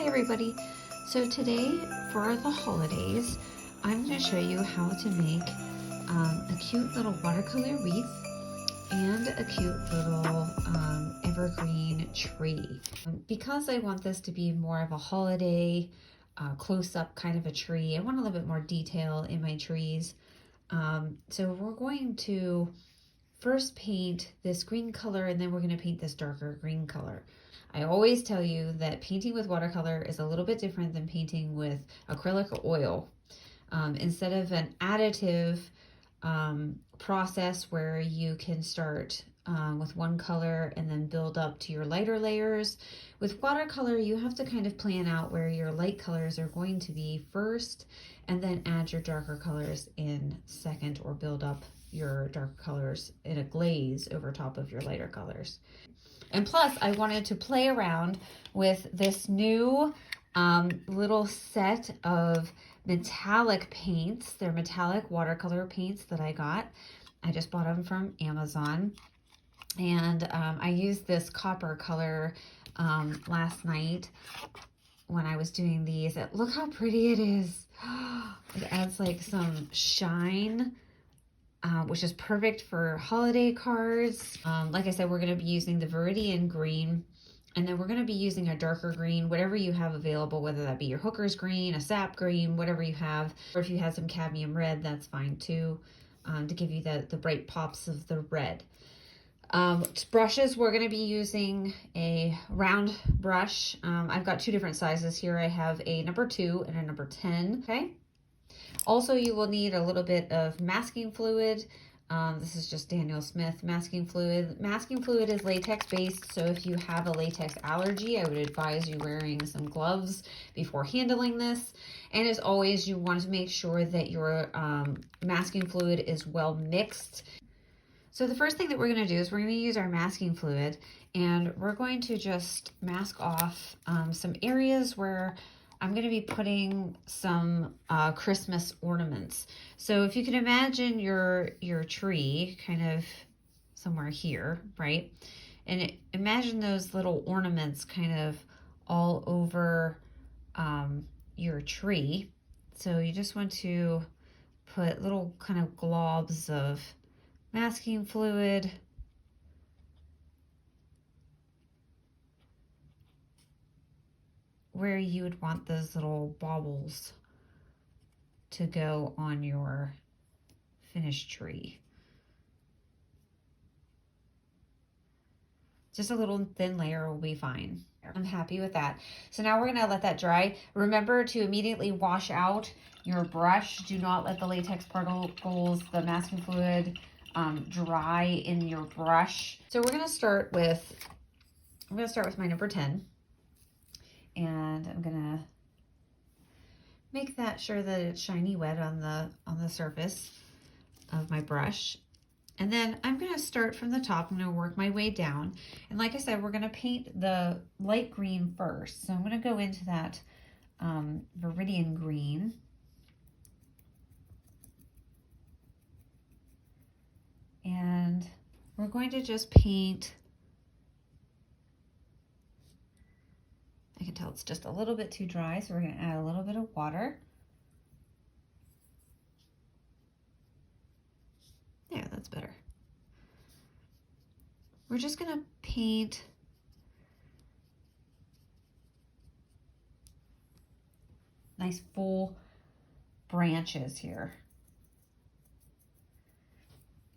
Hi everybody. So today for the holidays, I'm going to show you how to make a cute little watercolor wreath and a cute little evergreen tree. Because I want this to be more of a holiday close-up kind of a tree, I want a little bit more detail in my trees. So we're going to first paint this green color, and then we're going to paint this darker green color. I always tell you that painting with watercolor is a little bit different than painting with acrylic or oil. Instead of an additive process where you can start with one color and then build up to your lighter layers, with watercolor you have to kind of plan out where your light colors are going to be first and then add your darker colors in second, or build up your dark colors in a glaze over top of your lighter colors. And plus, I wanted to play around with this new little set of metallic paints. They're metallic watercolor paints that I got. I just bought them from Amazon. And I used this copper color last night when I was doing these. Look how pretty it is. It adds like some shine. Which is perfect for holiday cards. Like I said, we're going to be using the Viridian green, and then we're going to be using a darker green, whatever you have available, whether that be your hooker's green, a sap green, whatever you have, or if you have some cadmium red, that's fine too, to give you the bright pops of the red. Brushes, we're going to be using a round brush. I've got two different sizes here. I have a number 2 and a number 10, okay? Also, you will need a little bit of masking fluid. This is just Daniel Smith masking fluid. Masking fluid is latex based, so if you have a latex allergy, I would advise you wearing some gloves before handling this. And as always, you want to make sure that your masking fluid is well mixed. So the first thing that we're going to do is we're going to use our masking fluid, and we're going to just mask off some areas where I'm going to be putting some Christmas ornaments. So if you can imagine your tree kind of somewhere here, right? And imagine those little ornaments kind of all over your tree. So you just want to put little kind of globs of masking fluid where you would want those little baubles to go on your finished tree. Just a little thin layer will be fine. I'm happy with that. So now we're gonna let that dry. Remember to immediately wash out your brush. Do not let the latex particles, the masking fluid, dry in your brush. So we're gonna start with, my number 10. And I'm gonna make that sure that it's shiny wet on the surface of my brush. And then I'm gonna start from the top. I'm gonna work my way down. And like I said, we're gonna paint the light green first. So I'm gonna go into that Viridian green. And we're going to just paint. I can tell it's just a little bit too dry, so we're going to add a little bit of water. There, that's better. We're just going to paint nice full branches here.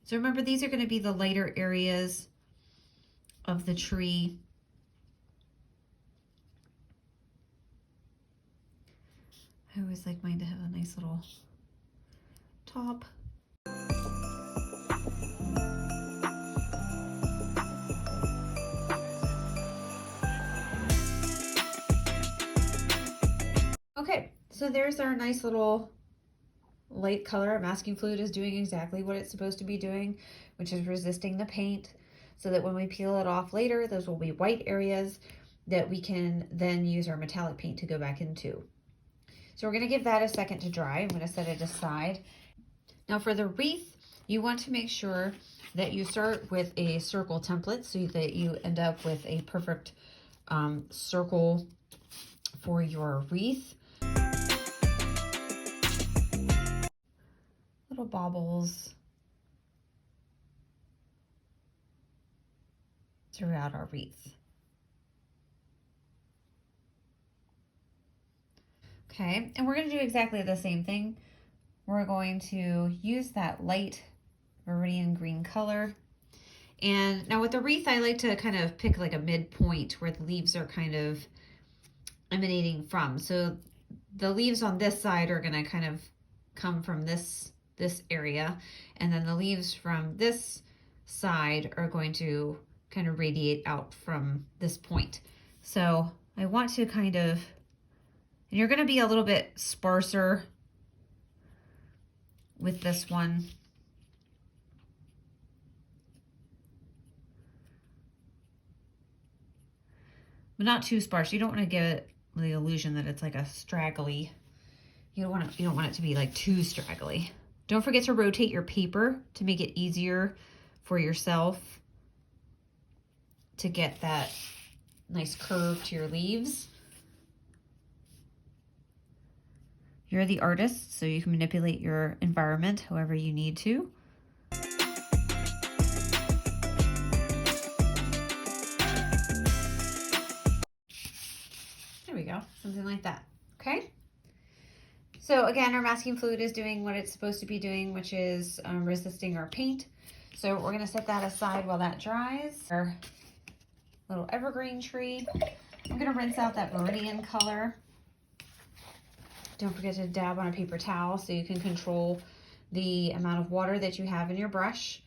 So remember, these are going to be the lighter areas of the tree. I always like mine to have a nice little top. Okay, so there's our nice little light color. Our masking fluid is doing exactly what it's supposed to be doing, which is resisting the paint, so that when we peel it off later, those will be white areas that we can then use our metallic paint to go back into. So we're going to give that a second to dry. I'm going to set it aside. Now for the wreath, you want to make sure that you start with a circle template so that you end up with a perfect circle for your wreath. Little baubles throughout our wreath. Okay, and we're going to do exactly the same thing. We're going to use that light meridian green color. And now with the wreath, I like to kind of pick like a midpoint where the leaves are kind of emanating from. So the leaves on this side are going to kind of come from this area, and then the leaves from this side are going to kind of radiate out from this point. So I want to kind of, and you're going to be a little bit sparser with this one. But not too sparse. You don't want to give it the illusion that it's like a straggly. You don't want it to be like too straggly. Don't forget to rotate your paper to make it easier for yourself to get that nice curve to your leaves. You're the artist, so you can manipulate your environment however you need to. There we go, something like that, okay? So again, our masking fluid is doing what it's supposed to be doing, which is resisting our paint. So we're gonna set that aside while that dries. Our little evergreen tree. I'm gonna rinse out that meridian color. Don't forget to dab on a paper towel so you can control the amount of water that you have in your brush.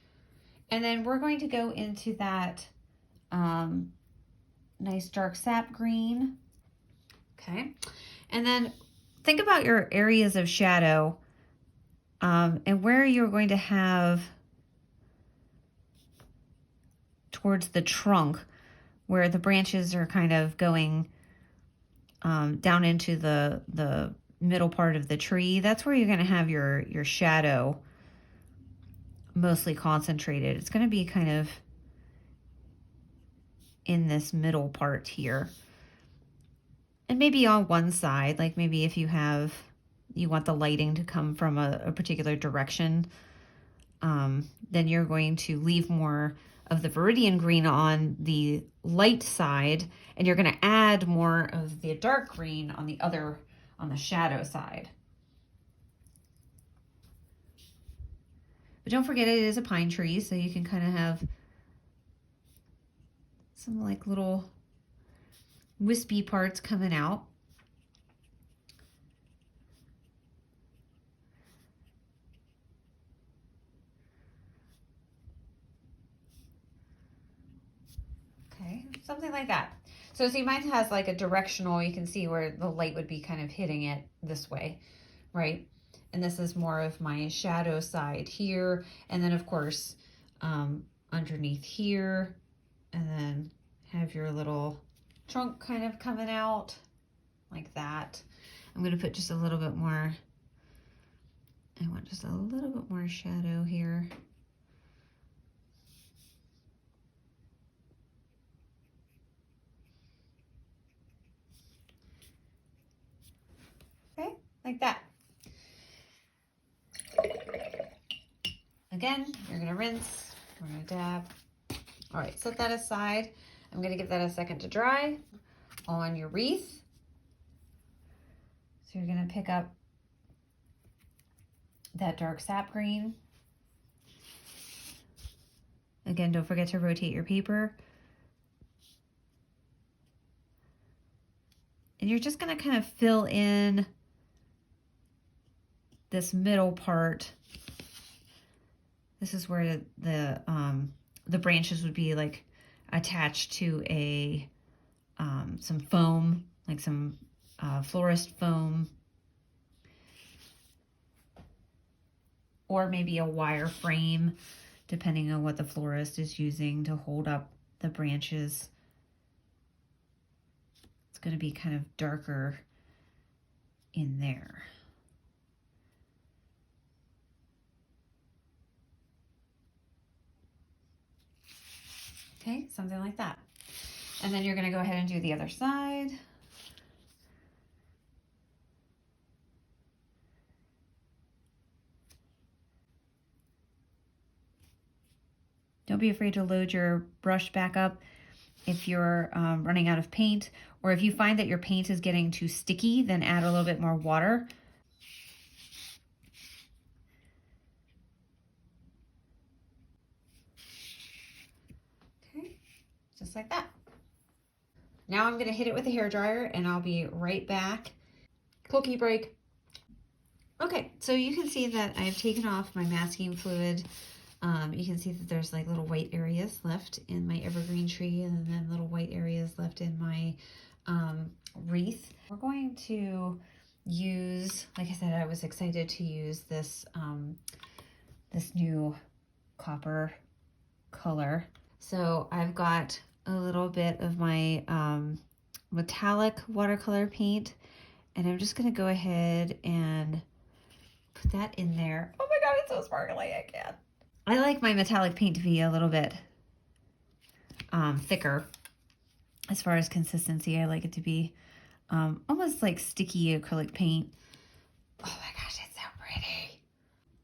And then we're going to go into that nice dark sap green. Okay, and then think about your areas of shadow and where you're going to have towards the trunk, where the branches are kind of going down into the middle part of the tree. That's where you're going to have your shadow mostly concentrated. It's going to be kind of in this middle part here. And maybe on one side, like maybe if you want the lighting to come from a particular direction, then you're going to leave more of the meridian green on the light side, and you're going to add more of the dark green on the shadow side. But don't forget, it is a pine tree, so you can kind of have some like little wispy parts coming out. Okay, something like that. So see, mine has like a directional, you can see where the light would be kind of hitting it this way, right? And this is more of my shadow side here. And then of course, underneath here, and then have your little trunk kind of coming out like that. I'm going to put just a little bit more, I want just a little bit more shadow here. Okay, like that. Again, you're going to rinse, we're going to dab. All right, set that aside. I'm going to give that a second to dry on your wreath. So you're going to pick up that dark sap green. Again, don't forget to rotate your paper. And you're just going to kind of fill in this middle part. This is where the branches would be like attached to a some foam, like some florist foam, or maybe a wire frame, depending on what the florist is using to hold up the branches. It's going to be kind of darker in there. Okay, something like that. And then you're going to go ahead and do the other side. Don't be afraid to load your brush back up if you're running out of paint, or if you find that your paint is getting too sticky, then add a little bit more water. Okay, just like that. Now I'm gonna hit it with a hairdryer and I'll be right back. Cookie break. Okay, so you can see that I've taken off my masking fluid. You can see that there's like little white areas left in my evergreen tree, and then little white areas left in my wreath. We're going to use, like I said, I was excited to use this this new copper color. So I've got a little bit of my metallic watercolor paint, and I'm just gonna go ahead and put that in there. Oh my god, it's so sparkly, I can't. I like my metallic paint to be a little bit thicker as far as consistency. I like it to be almost like sticky acrylic paint. Oh my gosh, it's so pretty.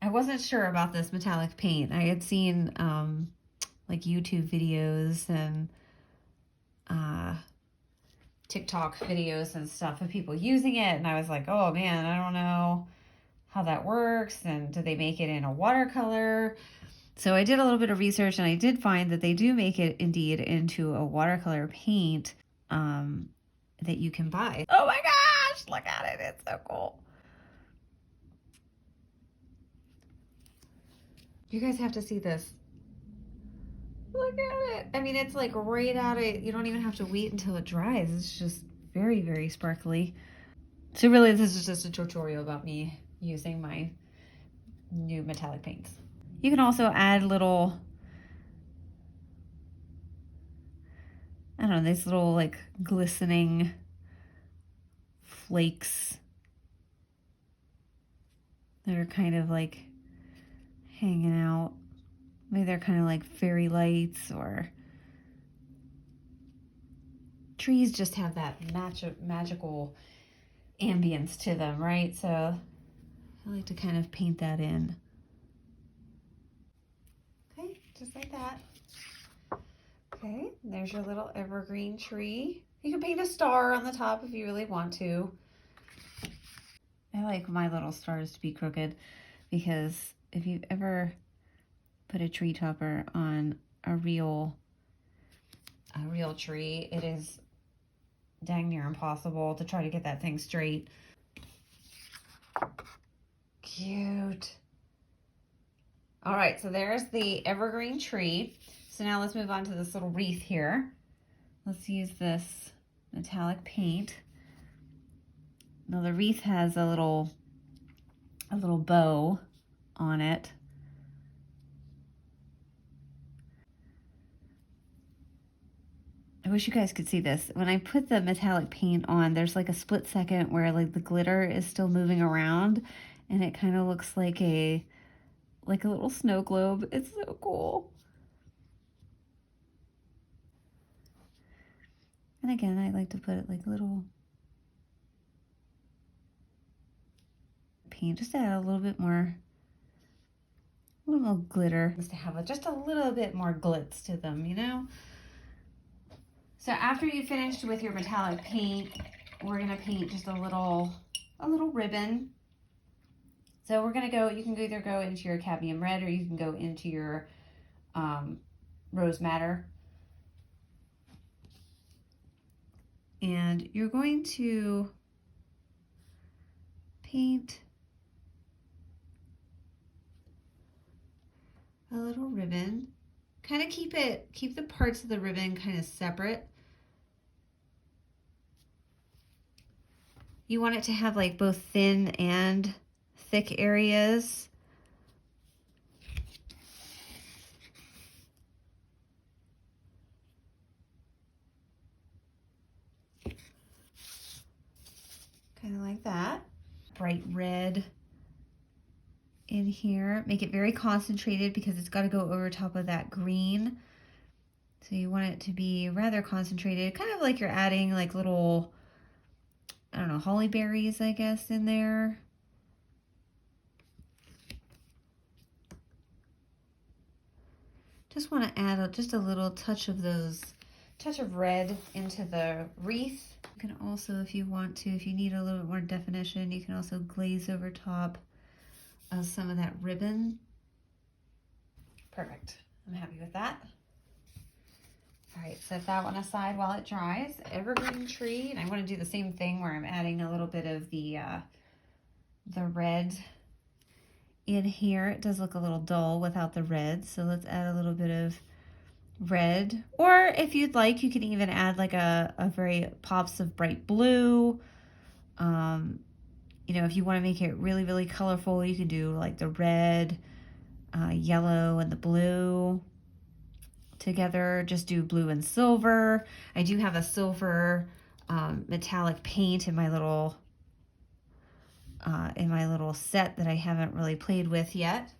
I wasn't sure about this metallic paint. I had seen like YouTube videos and TikTok videos and stuff of people using it, and I was like, oh man, I don't know how that works, and do they make it in a watercolor? So I did a little bit of research, and I did find that they do make it indeed into a watercolor paint that you can buy. Oh my gosh, look at it, it's so cool. You guys have to see this. Look at it. I mean, it's like right out of, you don't even have to wait until it dries. It's just very, very sparkly. So really, this is just a tutorial about me using my new metallic paints. You can also add little, I don't know, these little like glistening flakes that are kind of like hanging out. Maybe they're kind of like fairy lights, or trees just have that magical ambience to them, right? So I like to kind of paint that in. Okay, just like that. Okay, there's your little evergreen tree. You can paint a star on the top if you really want to. I like my little stars to be crooked, because if you've ever put a tree topper on a real tree, it is dang near impossible to try to get that thing straight. Cute. All right, so there's the evergreen tree. So now let's move on to this little wreath here. Let's use this metallic paint. Now the wreath has a little bow on it. I wish you guys could see this. When I put the metallic paint on, there's like a split second where like the glitter is still moving around, and it kind of looks like a little snow globe. It's so cool. And again, I like to put it like little paint, just to add a little more glitter, just to have just a little bit more glitz to them, you know? So after you finished with your metallic paint, we're gonna paint just a little ribbon. So we're gonna go, you can either go into your cadmium red, or you can go into your rose madder. And you're going to paint a little ribbon. Kind of keep the parts of the ribbon kind of separate. You want it to have like both thin and thick areas. Kind of like that. Bright red in here. Make it very concentrated, because it's got to go over top of that green. So you want it to be rather concentrated, kind of like you're adding like little, I don't know, holly berries, I guess, in there. Just want to add just a little touch of red into the wreath. You can also, if you want to, if you need a little bit more definition, you can also glaze over top of some of that ribbon. Perfect. I'm happy with that. All right, set that one aside while it dries. Evergreen tree, and I want to do the same thing where I'm adding a little bit of the red in here. It does look a little dull without the red, so let's add a little bit of red. Or if you'd like, you can even add like a very pops of bright blue. You know, if you want to make it really, really colorful, you can do like the red, yellow, and the blue together. Just do blue and silver. I do have a silver metallic paint in my little set that I haven't really played with yet.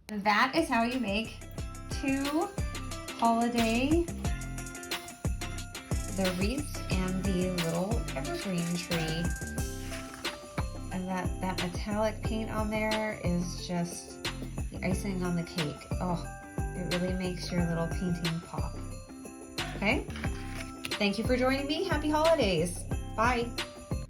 That is how you make 2 holiday, the wreath and the little evergreen tree. And that metallic paint on there is just the icing on the cake. Oh, it really makes your little painting pop. Okay? Thank you for joining me. Happy holidays. Bye.